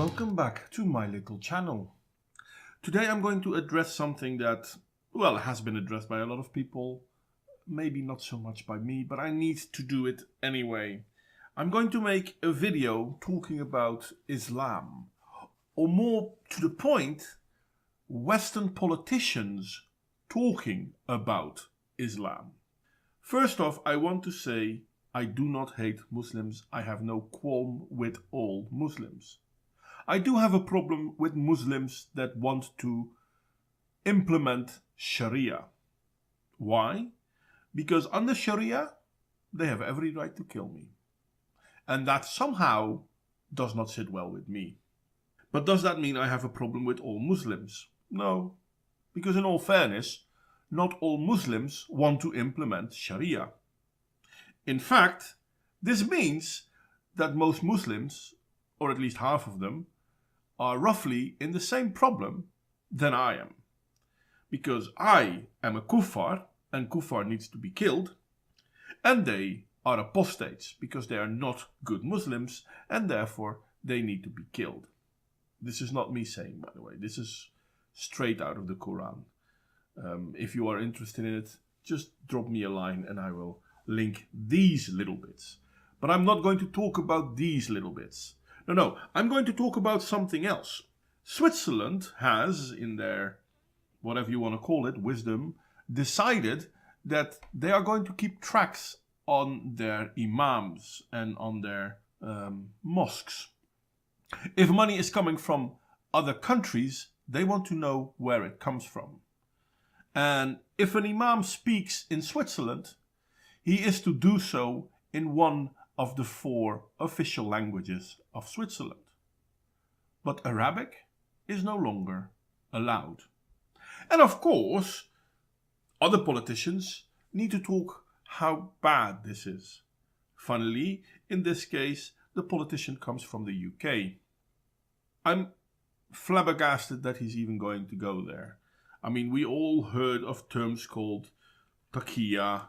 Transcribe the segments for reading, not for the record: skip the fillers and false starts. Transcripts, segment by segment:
Welcome back to my little channel. Today I'm going to address something that, well, has been addressed by a lot of people, maybe not so much by me, but I need to do it anyway. I'm going to make a video talking about Islam, or more to the point, Western politicians talking about Islam. First off, I want to say I do not hate Muslims. I have no qualm with all Muslims. I do have a problem with Muslims that want to implement Sharia. Why? Because under Sharia, they have every right to kill me. And that somehow does not sit well with me. But does that mean I have a problem with all Muslims? No. Because in all fairness, not all Muslims want to implement Sharia. In fact, this means that most Muslims, or at least half of them, are roughly in the same problem than I am. Because I am a kuffar, and kuffar needs to be killed, and they are apostates, because they are not good Muslims, and therefore they need to be killed. This is not me saying, by the way. This is straight out of the Quran. If you are interested in it, just drop me a line and I will link these little bits. But I'm not going to talk about these little bits. No, I'm going to talk about something else. Switzerland has, in their, whatever you want to call it, wisdom, decided that they are going to keep tracks on their imams and on their mosques. If money is coming from other countries, they want to know where it comes from. And if an imam speaks in Switzerland, he is to do so in one of the 4 official languages of Switzerland. But Arabic is no longer allowed. And of course, other politicians need to talk how bad this is. Funnily, in this case, the politician comes from the UK. I'm flabbergasted that he's even going to go there. I mean, we all heard of terms called taqiyya,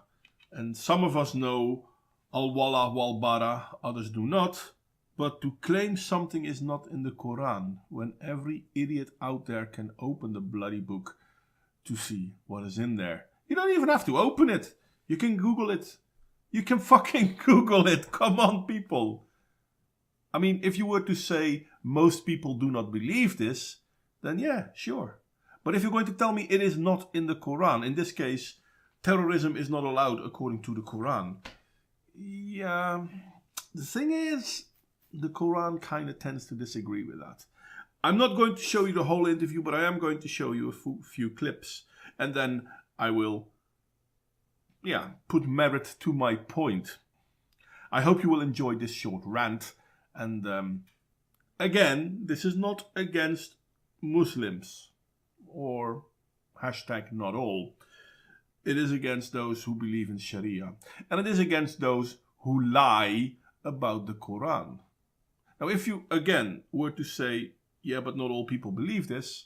and some of us know al-wala wal-bara, others do not. But to claim something is not in the Quran, when every idiot out there can open the bloody book to see what is in there. You don't even have to open it. You can Google it. You can fucking Google it. Come on, people. I mean, if you were to say most people do not believe this, then yeah, sure. But if you're going to tell me it is not in the Quran, in this case, terrorism is not allowed according to the Quran. Yeah, the thing is, the Quran kind of tends to disagree with that. I'm not going to show you the whole interview, but I am going to show you a few clips. And then I will, put merit to my point. I hope you will enjoy this short rant. And again, this is not against Muslims or hashtag not all. It is against those who believe in Sharia. And it is against those who lie about the Quran. Now, if you, again, were to say, yeah, but not all people believe this,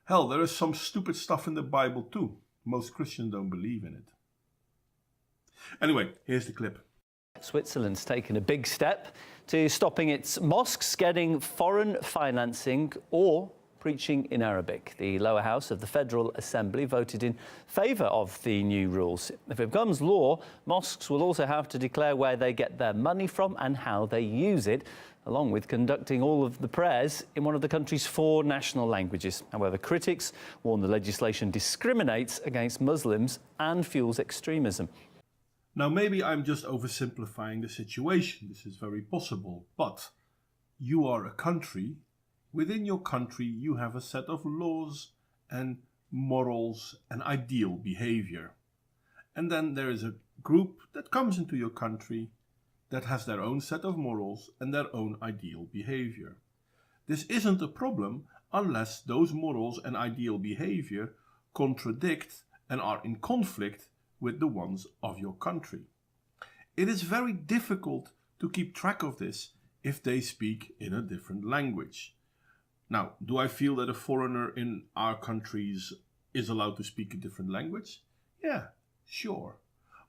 hell, there is some stupid stuff in the Bible too. Most Christians don't believe in it. Anyway, here's the clip. Switzerland's taken a big step to stopping its mosques getting foreign financing or preaching in Arabic. The lower house of the Federal Assembly voted in favour of the new rules. If it becomes law, mosques will also have to declare where they get their money from and how they use it, along with conducting all of the prayers in one of the country's 4 national languages. However, critics warn the legislation discriminates against Muslims and fuels extremism. Now, maybe I'm just oversimplifying the situation. This is very possible. But you are a country. Within your country, you have a set of laws and morals and ideal behavior. And then there is a group that comes into your country that has their own set of morals and their own ideal behavior. This isn't a problem unless those morals and ideal behavior contradict and are in conflict with the ones of your country. It is very difficult to keep track of this if they speak in a different language. Now, do I feel that a foreigner in our countries is allowed to speak a different language? Yeah, sure.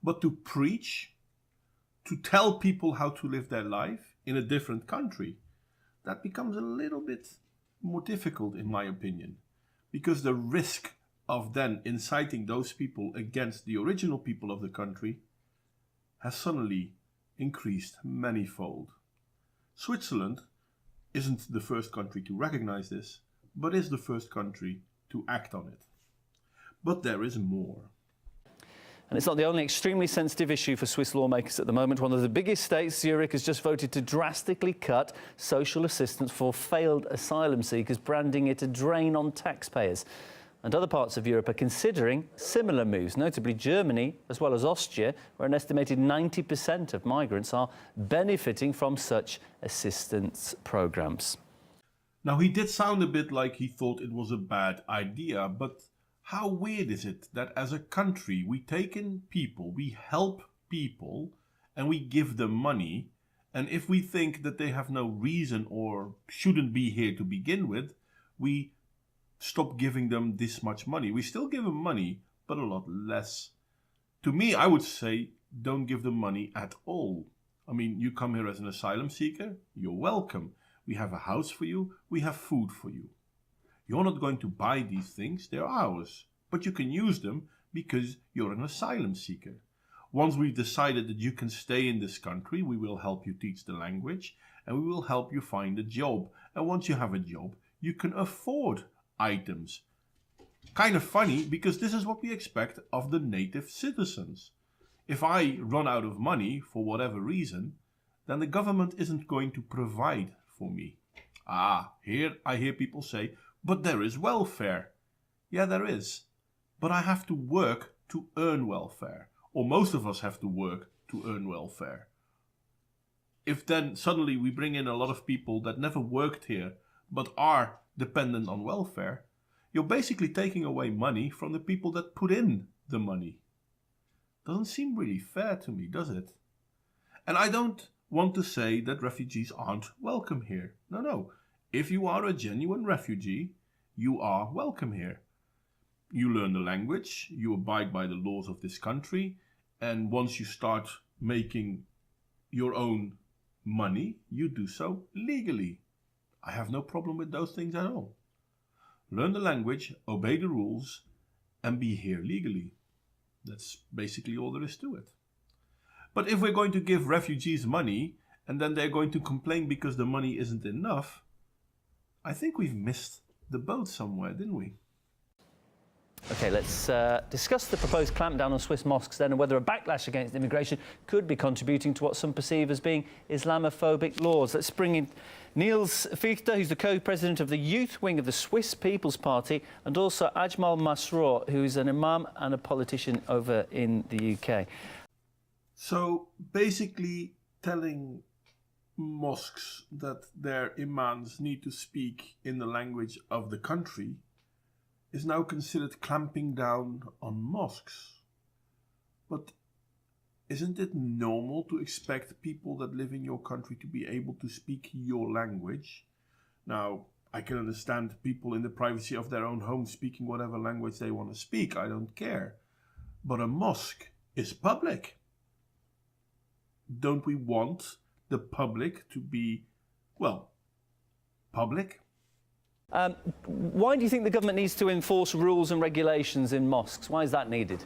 But to preach, to tell people how to live their life in a different country, that becomes a little bit more difficult in my opinion, because the risk of then inciting those people against the original people of the country has suddenly increased manifold. Switzerland isn't the first country to recognize this, but is the first country to act on it. But there is more. And it's not the only extremely sensitive issue for Swiss lawmakers at the moment. One of the biggest states, Zurich, has just voted to drastically cut social assistance for failed asylum seekers, branding it a drain on taxpayers. And other parts of Europe are considering similar moves, notably Germany as well as Austria, where an estimated 90% of migrants are benefiting from such assistance programmes. Now, he did sound a bit like he thought it was a bad idea, but how weird is it that as a country we take in people, we help people, and we give them money, and if we think that they have no reason or shouldn't be here to begin with, we stop giving them this much money. We still give them money, but a lot less. To me, I would say don't give them money at all. I mean, you come here as an asylum seeker, you're welcome. We have a house for you, we have food for you. You're not going to buy these things, they're ours. But you can use them because you're an asylum seeker. Once we've decided that you can stay in this country, we will help you teach the language and we will help you find a job. And once you have a job, you can afford items. Kind of funny, because this is what we expect of the native citizens. If I run out of money for whatever reason, then the government isn't going to provide for me. Here I hear people say, but there is welfare. Yeah, there is. But I have to work to earn welfare. Or most of us have to work to earn welfare. If then suddenly we bring in a lot of people that never worked here, but are dependent on welfare, you're basically taking away money from the people that put in the money. Doesn't seem really fair to me, does it? And I don't want to say that refugees aren't welcome here. No. If you are a genuine refugee, you are welcome here. You learn the language, you abide by the laws of this country, and once you start making your own money, you do so legally. I have no problem with those things at all. Learn the language, obey the rules, and be here legally. That's basically all there is to it. But if we're going to give refugees money, and then they're going to complain because the money isn't enough, I think we've missed the boat somewhere, didn't we? OK, let's discuss the proposed clampdown on Swiss mosques then, and whether a backlash against immigration could be contributing to what some perceive as being Islamophobic laws. Let's bring in Niels Fichte, who's the co-president of the youth wing of the Swiss People's Party, and also Ajmal Masroor, who is an imam and a politician over in the UK. So basically telling mosques that their imams need to speak in the language of the country is now considered clamping down on mosques. But isn't it normal to expect people that live in your country to be able to speak your language? Now, I can understand people in the privacy of their own home speaking whatever language they want to speak, I don't care. But a mosque is public. Don't we want the public to be, well, public? Why do you think the government needs to enforce rules and regulations in mosques? Why is that needed?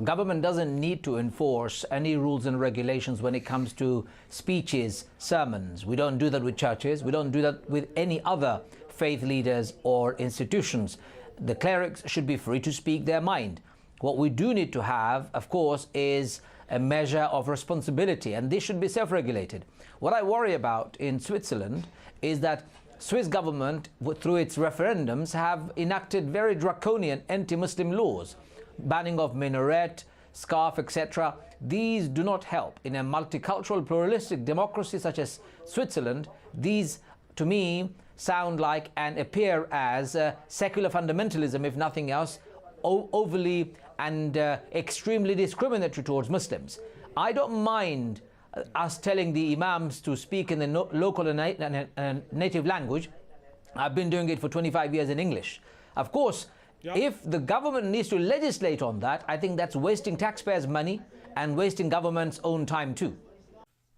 Government doesn't need to enforce any rules and regulations when it comes to speeches, sermons. We don't do that with churches. We don't do that with any other faith leaders or institutions. The clerics should be free to speak their mind. What we do need to have, of course, is a measure of responsibility, and this should be self-regulated. What I worry about in Switzerland is that Swiss government, through its referendums, have enacted very draconian anti-Muslim laws, banning of minaret, scarf, etc. These do not help. In a multicultural, pluralistic democracy such as Switzerland, these, to me, sound like and appear as secular fundamentalism, if nothing else, overly and extremely discriminatory towards Muslims. I don't mind us telling the imams to speak in the local and native language. I've been doing it for 25 years in English. Of course, if the government needs to legislate on that, I think that's wasting taxpayers' money and wasting government's own time too.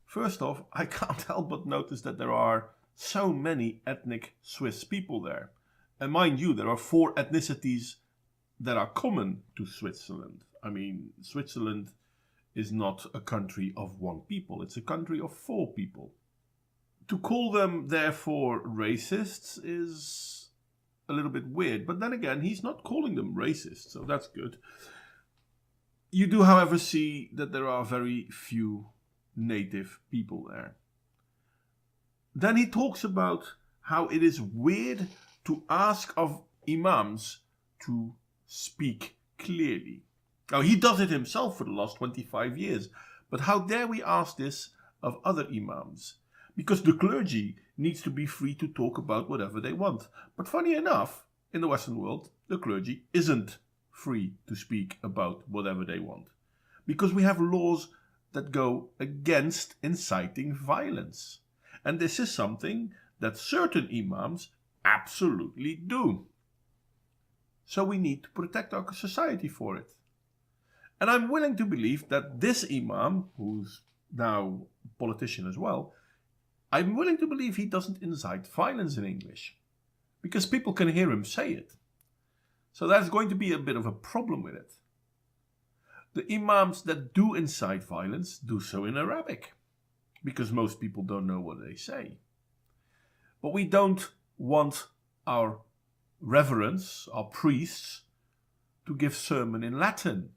First off, I can't help but notice that there are so many ethnic Swiss people there. And mind you, there are 4 ethnicities that are common to Switzerland. I mean, Switzerland is not a country of 1 people, it's a country of 4 people. To call them, therefore, racists is a little bit weird. But then again, he's not calling them racist, so that's good. You do, however, see that there are very few native people there. Then he talks about how it is weird to ask of imams to speak clearly. Now, he does it himself for the last 25 years, but how dare we ask this of other imams? Because the clergy needs to be free to talk about whatever they want. But funny enough, in the Western world, the clergy isn't free to speak about whatever they want. Because we have laws that go against inciting violence. And this is something that certain imams absolutely do. So we need to protect our society for it. And I'm willing to believe that this imam, who's now a politician as well, I'm willing to believe he doesn't incite violence in English. Because people can hear him say it. So that's going to be a bit of a problem with it. The imams that do incite violence do so in Arabic. Because most people don't know what they say. But we don't want our reverends, our priests, to give sermon in Latin.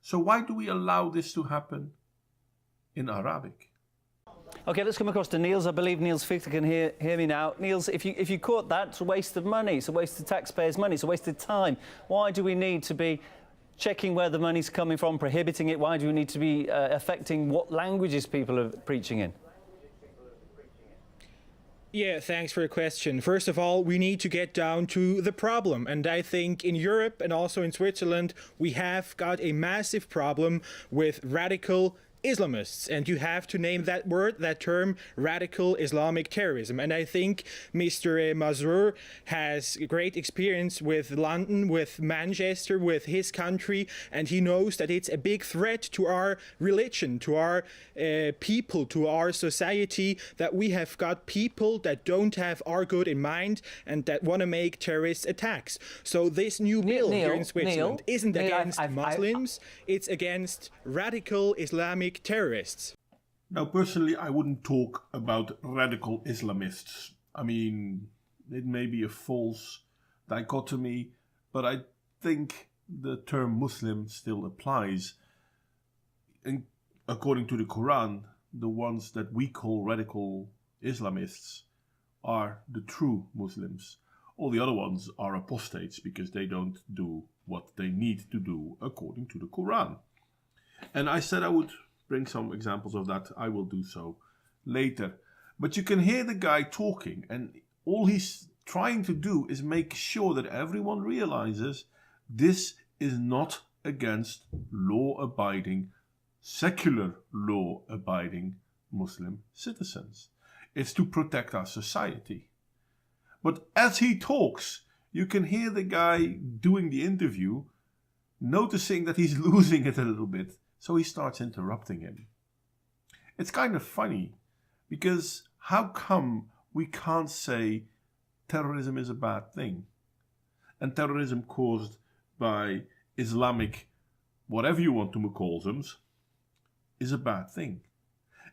So why do we allow this to happen in Arabic? OK, let's come across to Niels. I believe Niels Fichter can hear me now. Niels, if you caught that, it's a waste of money. It's a waste of taxpayers' money. It's a waste of time. Why do we need to be checking where the money's coming from, prohibiting it? Why do we need to be affecting what languages people are preaching in? Yeah, thanks for the question. First of all, we need to get down to the problem. And I think in Europe and also in Switzerland, we have got a massive problem with radical Islamists, and you have to name that word, that term, radical Islamic terrorism. And I think Mr. Mazur has great experience with London, with Manchester, with his country, and he knows that it's a big threat to our religion, to our people, to our society, that we have got people that don't have our good in mind and that want to make terrorist attacks. So this new bill here in Switzerland isn't against Muslims, it's against radical Islamic terrorists. Now, personally, I wouldn't talk about radical Islamists. I mean, it may be a false dichotomy, but I think the term Muslim still applies. And according to the Quran, the ones that we call radical Islamists are the true Muslims. All the other ones are apostates because they don't do what they need to do according to the Quran. And I said I would bring some examples of that. I will do so later. But you can hear the guy talking, and all he's trying to do is make sure that everyone realizes this is not against law-abiding, secular law-abiding Muslim citizens. It's to protect our society. But as he talks, you can hear the guy doing the interview noticing that he's losing it a little bit. So he starts interrupting him. It's kind of funny, because how come we can't say terrorism is a bad thing? And terrorism caused by Islamic, whatever you want to call them, is a bad thing.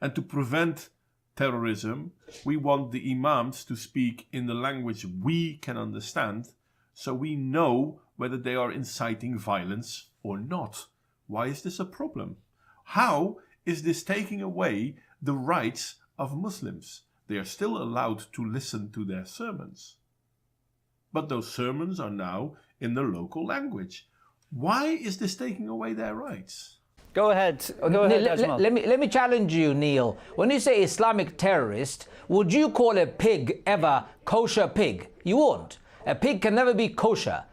And to prevent terrorism, we want the imams to speak in the language we can understand, so we know whether they are inciting violence or not. Why is this a problem? How is this taking away the rights of Muslims? They are still allowed to listen to their sermons. But those sermons are now in the local language. Why is this taking away their rights? Go ahead. Let me challenge you, Neil. When you say Islamic terrorist, would you call a pig ever kosher pig? You won't. A pig can never be kosher.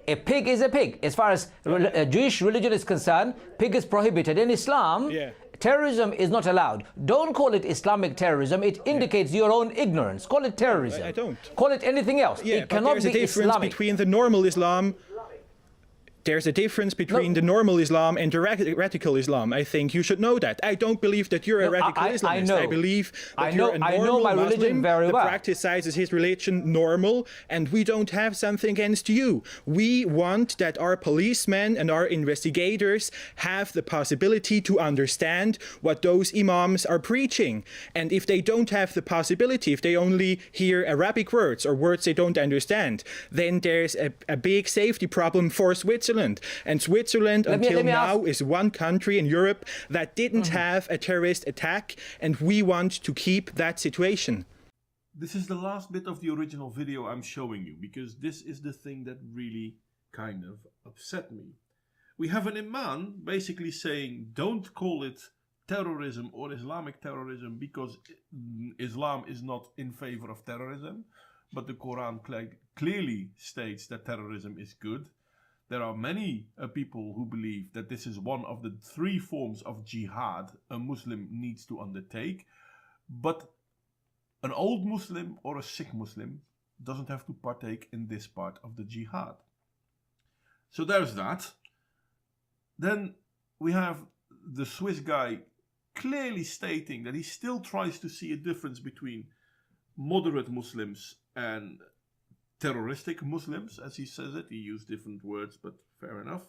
A pig is a pig. As far as Jewish religion is concerned, pig is prohibited. In Islam, terrorism is not allowed. Don't call it Islamic terrorism. It indicates your own ignorance. Call it terrorism. I don't. Call it anything else. Yeah, it cannot but there's be a difference Islamic. between the normal Islam, there's a difference between the normal Islam and the radical Islam. I think you should know that. I don't believe that you're a radical Islamist. I know. I believe that I you're a normal I know my Muslim religion very that well. practices his religion normal, and we don't have something against you. We want that our policemen and our investigators have the possibility to understand what those imams are preaching. And if they don't have the possibility, if they only hear Arabic words or words they don't understand, then there's a big safety problem for Switzerland. And Switzerland until now is one country in Europe that didn't have a terrorist attack, and we want to keep that situation. This is the last bit of the original video I'm showing you, because this is the thing that really kind of upset me. We have an imam basically saying, don't call it terrorism or Islamic terrorism because Islam is not in favor of terrorism, but the Quran clearly states that terrorism is good. There are many people who believe that this is one of the 3 forms of jihad a Muslim needs to undertake, but an old Muslim or a sick Muslim doesn't have to partake in this part of the jihad. So there's that. Then we have the Swiss guy clearly stating that he still tries to see a difference between moderate Muslims and terroristic Muslims, as he says it. He used different words, but fair enough.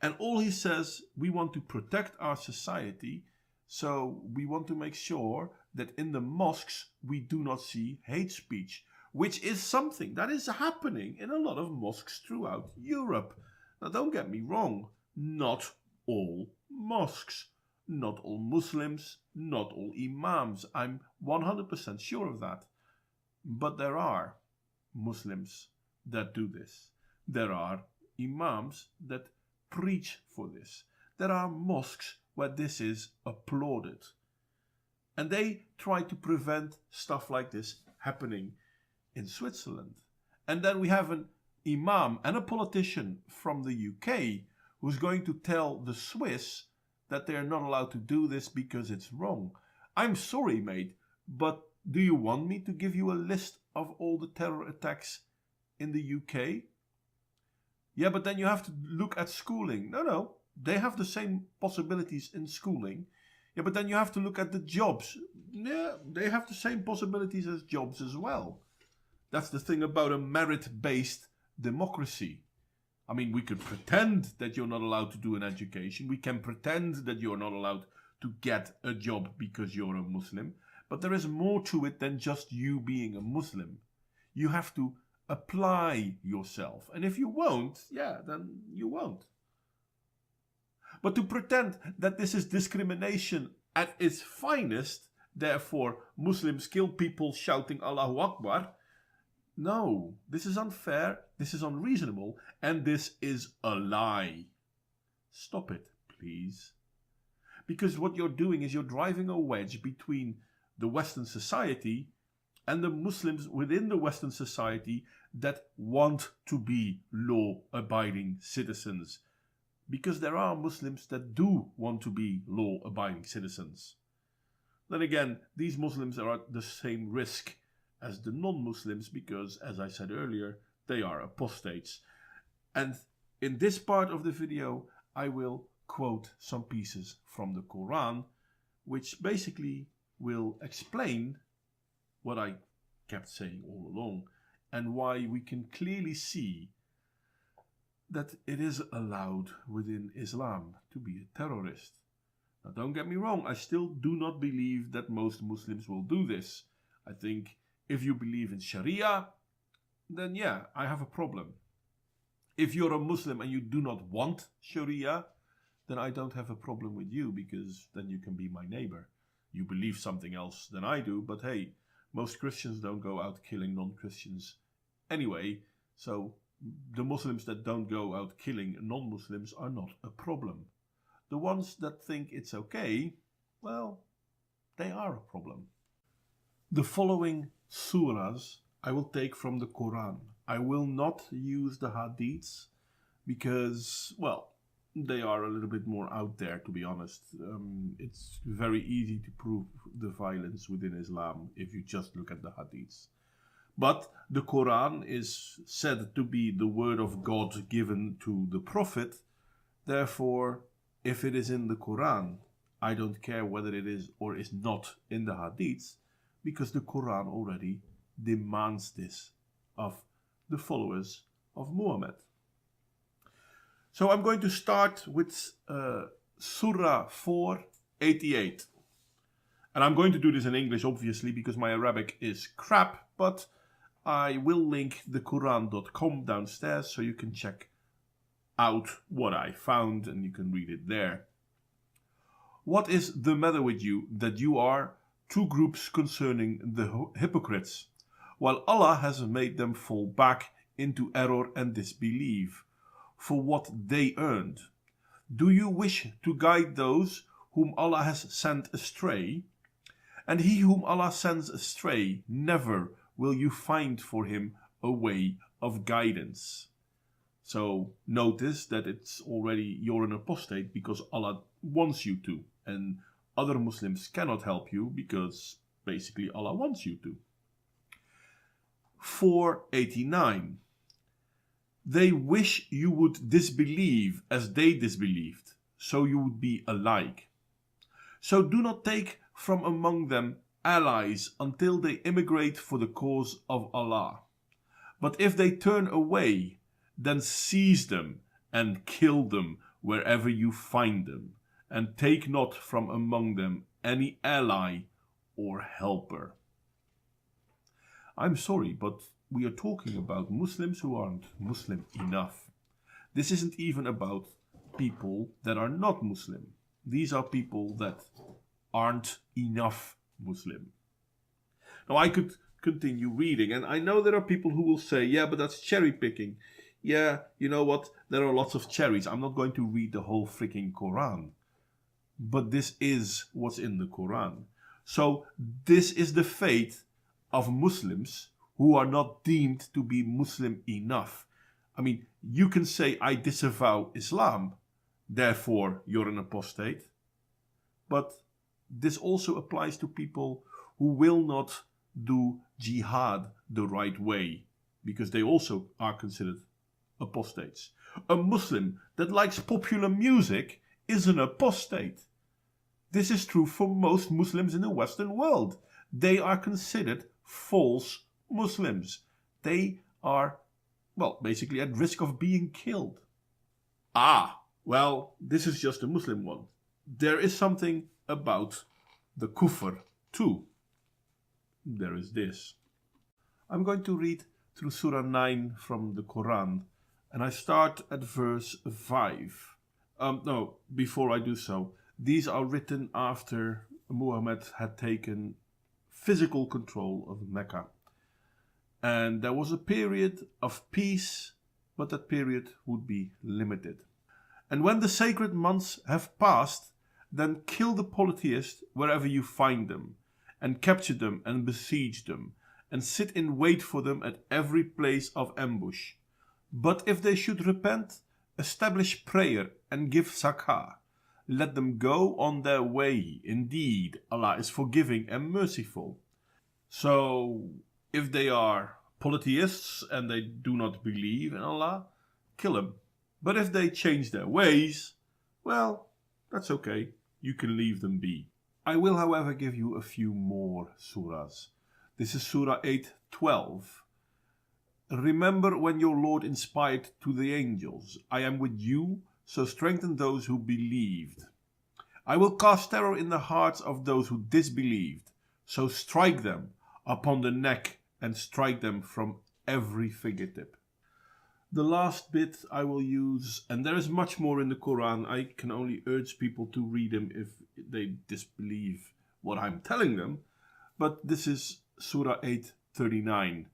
And all he says, we want to protect our society, so we want to make sure that in the mosques we do not see hate speech, which is something that is happening in a lot of mosques throughout Europe. Now don't get me wrong, not all mosques, not all Muslims, not all imams. I'm 100% sure of that. But there are Muslims that do this. There are imams that preach for this. There are mosques where this is applauded. And they try to prevent stuff like this happening in Switzerland. And then we have an imam and a politician from the UK who's going to tell the Swiss that they're not allowed to do this because it's wrong. I'm sorry, mate, but do you want me to give you a list of all the terror attacks in the UK? Yeah, but then you have to look at schooling. No, they have the same possibilities in schooling. Yeah, but then you have to look at the jobs. Yeah, they have the same possibilities as jobs as well. That's the thing about a merit-based democracy. I mean, we could pretend that you're not allowed to do an education. We can pretend that you're not allowed to get a job because you're a Muslim. But there is more to it than just you being a Muslim. You have to apply yourself. And if you won't, yeah, then you won't. But to pretend that this is discrimination at its finest, therefore Muslims kill people shouting Allahu Akbar, no, this is unfair, this is unreasonable, and this is a lie. Stop it, please. Because what you're doing is you're driving a wedge between the Western society and the Muslims within the Western society that want to be law-abiding citizens. Because there are Muslims that do want to be law-abiding citizens. Then again, these Muslims are at the same risk as the non-Muslims because, as I said earlier, they are apostates. And in this part of the video, I will quote some pieces from the Quran, which basically will explain what I kept saying all along and why we can clearly see that it is allowed within Islam to be a terrorist. Now don't get me wrong, I still do not believe that most Muslims will do this. I think if you believe in Sharia, then yeah, I have a problem. If you're a Muslim and you do not want Sharia, then I don't have a problem with you because then you can be my neighbor. You believe something else than I do, but hey, most Christians don't go out killing non-Christians anyway, so the Muslims that don't go out killing non-Muslims are not a problem. The ones that think it's okay, well, they are a problem. The following surahs I will take from the Quran. I will not use the hadiths because, well, they are a little bit more out there, to be honest. It's very easy to prove the violence within Islam if you just look at the hadiths. But the Quran is said to be the word of God given to the Prophet. Therefore, if it is in the Quran, I don't care whether it is or is not in the Hadiths, because the Quran already demands this of the followers of Muhammad. So I'm going to start with Surah 4:88. And I'm going to do this in English, obviously, because my Arabic is crap, but I will link the Quran.com downstairs so you can check out what I found and you can read it there. What is the matter with you that you are two groups concerning the hypocrites, while Allah has made them fall back into error and disbelief for what they earned? Do you wish to guide those whom Allah has sent astray? And he whom Allah sends astray, never will you find for him a way of guidance. So notice that it's already you're an apostate because Allah wants you to, and other Muslims cannot help you because basically Allah wants you to. 4:89. They wish you would disbelieve as they disbelieved, so you would be alike. So do not take from among them allies until they immigrate for the cause of Allah. But if they turn away, then seize them and kill them wherever you find them, and take not from among them any ally or helper. I'm sorry, but we are talking about Muslims who aren't Muslim enough. This isn't even about people that are not Muslim. These are people that aren't enough Muslim. Now I could continue reading, and I know there are people who will say, yeah, but that's cherry picking. Yeah, you know what? There are lots of cherries. I'm not going to read the whole freaking Quran. But this is what's in the Quran. So this is the fate of Muslims who are not deemed to be Muslim enough. I mean, you can say, I disavow Islam, therefore you're an apostate. But this also applies to people who will not do jihad the right way, because they also are considered apostates. A Muslim that likes popular music is an apostate. This is true for most Muslims in the Western world. They are considered false Muslims. They are, well, basically at risk of being killed. Well, this is just a Muslim one. There is something about the kufr too. There is this. I'm going to read through Surah 9 from the Quran, and I start at verse 5. Before I do so, these are written after Muhammad had taken physical control of Mecca. And there was a period of peace, but that period would be limited. And when the sacred months have passed, then kill the polytheists wherever you find them, and capture them and besiege them, and sit in wait for them at every place of ambush. But if they should repent, establish prayer and give zakah. Let them go on their way. Indeed, Allah is forgiving and merciful. So, if they are polytheists and they do not believe in Allah, kill them. But if they change their ways, well, that's okay. You can leave them be. I will, however, give you a few more surahs. This is Surah 8:12. Remember when your Lord inspired to the angels, I am with you, so strengthen those who believed. I will cast terror in the hearts of those who disbelieved, so strike them upon the neck and strike them from every fingertip. The last bit I will use, and there is much more in the Quran. I can only urge people to read them if they disbelieve what I'm telling them. But this is Surah 8:39.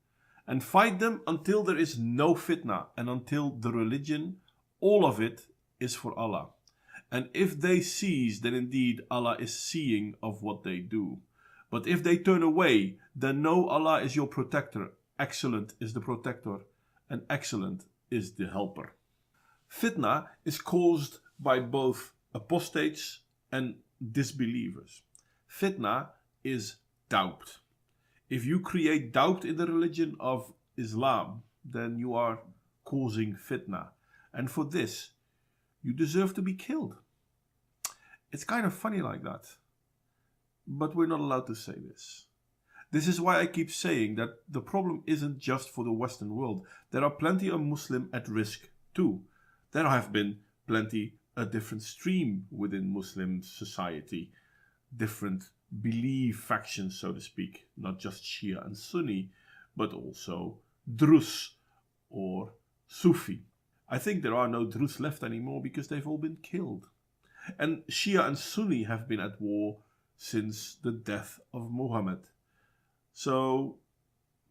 And fight them until there is no fitna, and until the religion, all of it, is for Allah. And if they cease, then indeed Allah is seeing of what they do. But if they turn away, then know Allah is your protector. Excellent is the protector, and excellent is the helper. Fitna is caused by both apostates and disbelievers. Fitna is doubt. If you create doubt in the religion of Islam, then you are causing fitna. And for this, you deserve to be killed. It's kind of funny like that. But we're not allowed to say this. This is why I keep saying that the problem isn't just for the Western world. There are plenty of Muslims at risk too. There have been plenty a different stream within Muslim society, different belief factions, so to speak, not just Shia and Sunni, but also Druze or Sufi. I think there are no Druze left anymore because they've all been killed. And Shia and Sunni have been at war since the death of Muhammad. So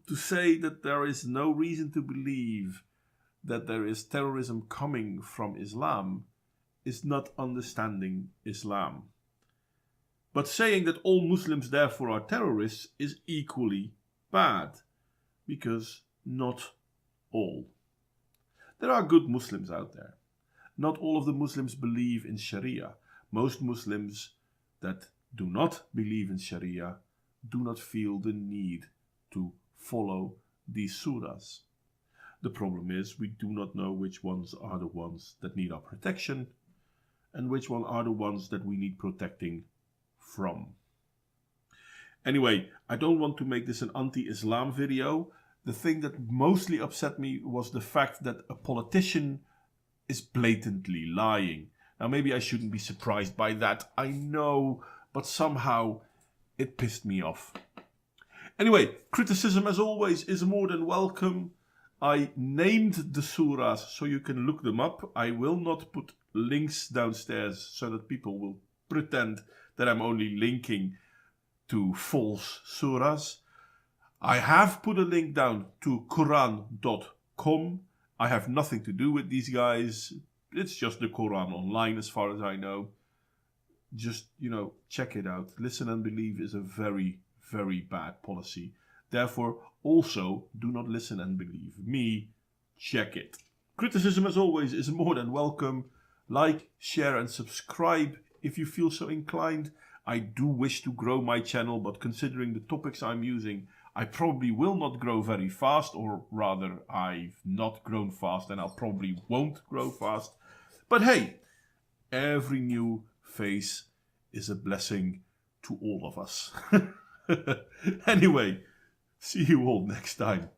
to say that there is no reason to believe that there is terrorism coming from Islam is not understanding Islam. But saying that all Muslims therefore are terrorists is equally bad, because not all. There are good Muslims out there. Not all of the Muslims believe in Sharia. Most Muslims that do not believe in Sharia do not feel the need to follow these surahs. The problem is we do not know which ones are the ones that need our protection and which one are the ones that we need protecting from. Anyway, I don't want to make this an anti-Islam video. The thing that mostly upset me was the fact that a politician is blatantly lying. Now maybe I shouldn't be surprised by that, I know, but somehow it pissed me off. Anyway, criticism as always is more than welcome. I named the surahs so you can look them up. I will not put links downstairs so that people will pretend that I'm only linking to false surahs. I have put a link down to Quran.com. I have nothing to do with these guys. It's just the Quran online as far as I know. Just, check it out. Listen and believe is a very, very bad policy. Therefore, also, do not listen and believe me. Check it. Criticism, as always, is more than welcome. Like, share and subscribe if you feel so inclined. I do wish to grow my channel, but considering the topics I'm using, I probably will not grow very fast, or rather, I've not grown fast and I probably won't grow fast. But hey, every new face is a blessing to all of us. Anyway, see you all next time.